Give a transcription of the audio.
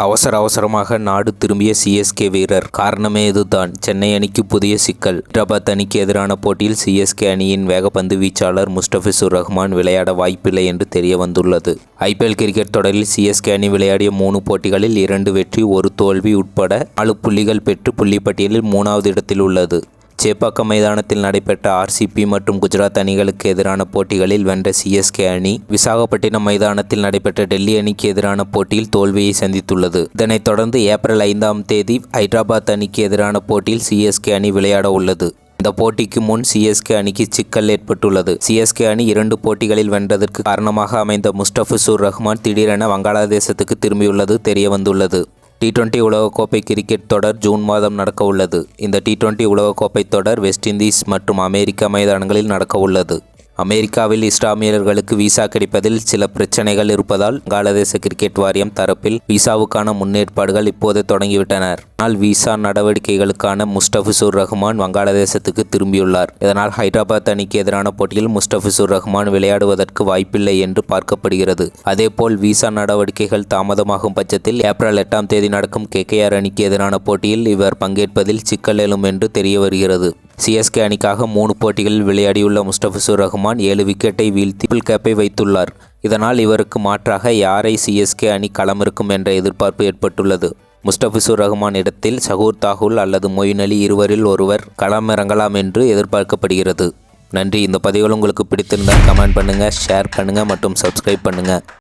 அவசரமாக நாடு திரும்பிய சிஎஸ்கே வீரர். காரணமே இதுதான். சென்னை அணிக்கு புதிய சிக்கல். ஹைதராபாத் அணிக்கு எதிரான போட்டியில் சிஎஸ்கே அணியின் வேகப்பந்து வீச்சாளர் முஸ்டபிசுர் ரஹ்மான் விளையாட வாய்ப்பில்லை என்று தெரிய வந்துள்ளது. ஐபிஎல் கிரிக்கெட் தொடரில் சிஎஸ்கே அணி விளையாடிய 3 போட்டிகளில் 2 வெற்றி 1 தோல்வி உட்பட 4 புள்ளிகள் பெற்று புள்ளிப்பட்டியலில் 3வது இடத்தில் உள்ளது. சேப்பாக்கம் மைதானத்தில் நடைபெற்ற ஆர்சிபி மற்றும் குஜராத் அணிகளுக்கு எதிரான போட்டிகளில் வென்ற சிஎஸ்கே அணி விசாகப்பட்டினம் மைதானத்தில் நடைபெற்ற டெல்லி அணிக்கு எதிரான போட்டியில் தோல்வியை சந்தித்துள்ளது. இதனைத் தொடர்ந்து ஏப்ரல் 5ஆம் தேதி ஹைதராபாத் அணிக்கு எதிரான போட்டியில் சிஎஸ்கே அணி விளையாட உள்ளது. இந்த போட்டிக்கு முன் சிஎஸ்கே அணிக்கு சிக்கல் ஏற்பட்டுள்ளது. சிஎஸ்கே அணி 2 போட்டிகளில் வென்றதற்கு காரணமாக அமைந்த முஸ்டபிசுர் ரஹ்மான் திடீரென வங்காளதேசத்துக்கு திரும்பியுள்ளது தெரிய வந்துள்ளது. T20 உலகக்கோப்பை கிரிக்கெட் தொடர் ஜூன் மாதம் நடக்க உள்ளது. இந்த T20 உலகக்கோப்பை தொடர் வெஸ்ட் இண்டீஸ் மற்றும் அமெரிக்கா மைதானங்களில் நடக்க உள்ளது. அமெரிக்காவில் இஸ்லாமியர்களுக்கு விசா கிடைப்பதில் சில பிரச்சனைகள் இருப்பதால் வங்காளதேச கிரிக்கெட் வாரியம் தரப்பில் விசாவுக்கான முன்னேற்பாடுகள் இப்போது தொடங்கிவிட்டனர். ஆனால் விசா நடவடிக்கைகளுக்கான முஸ்டபிசுர் ரஹ்மான் வங்காளதேசத்துக்கு திரும்பியுள்ளார். இதனால் ஹைதராபாத் அணிக்கு எதிரான போட்டியில் முஸ்டபிசுர் ரஹ்மான் விளையாடுவதற்கு வாய்ப்பில்லை என்று பார்க்கப்படுகிறது. அதேபோல் விசா நடவடிக்கைகள் தாமதமாகும் பட்சத்தில் ஏப்ரல் 8ஆம் தேதி நடக்கும் KKR அணிக்கு எதிரான போட்டியில் இவர் பங்கேற்பதில் சிக்கல் எழும் என்று தெரிய வருகிறது. சிஎஸ்கே அணிக்காக 3 போட்டிகளில் விளையாடியுள்ள முஸ்டபிசுர் ரஹ்மான் 7 விக்கெட்டை வீழ்த்தி ஃபுல் கேப்பை வைத்துள்ளார். இதனால் இவருக்கு மாற்றாக யாரை சிஎஸ்கே அணி களமிறக்கும் என்ற எதிர்பார்ப்பு ஏற்பட்டுள்ளது. முஸ்டபிசுர் ரஹ்மான் இடத்தில் ஷஹூர் தாகூர் அல்லது மொயின் அலி இருவரில் ஒருவர் களமிறங்கலாம் என்று எதிர்பார்க்கப்படுகிறது. நன்றி. இந்த பதிவுகள் உங்களுக்கு பிடித்திருந்தால் கமெண்ட் பண்ணுங்கள், ஷேர் பண்ணுங்கள் மற்றும் சப்ஸ்கிரைப் பண்ணுங்கள்.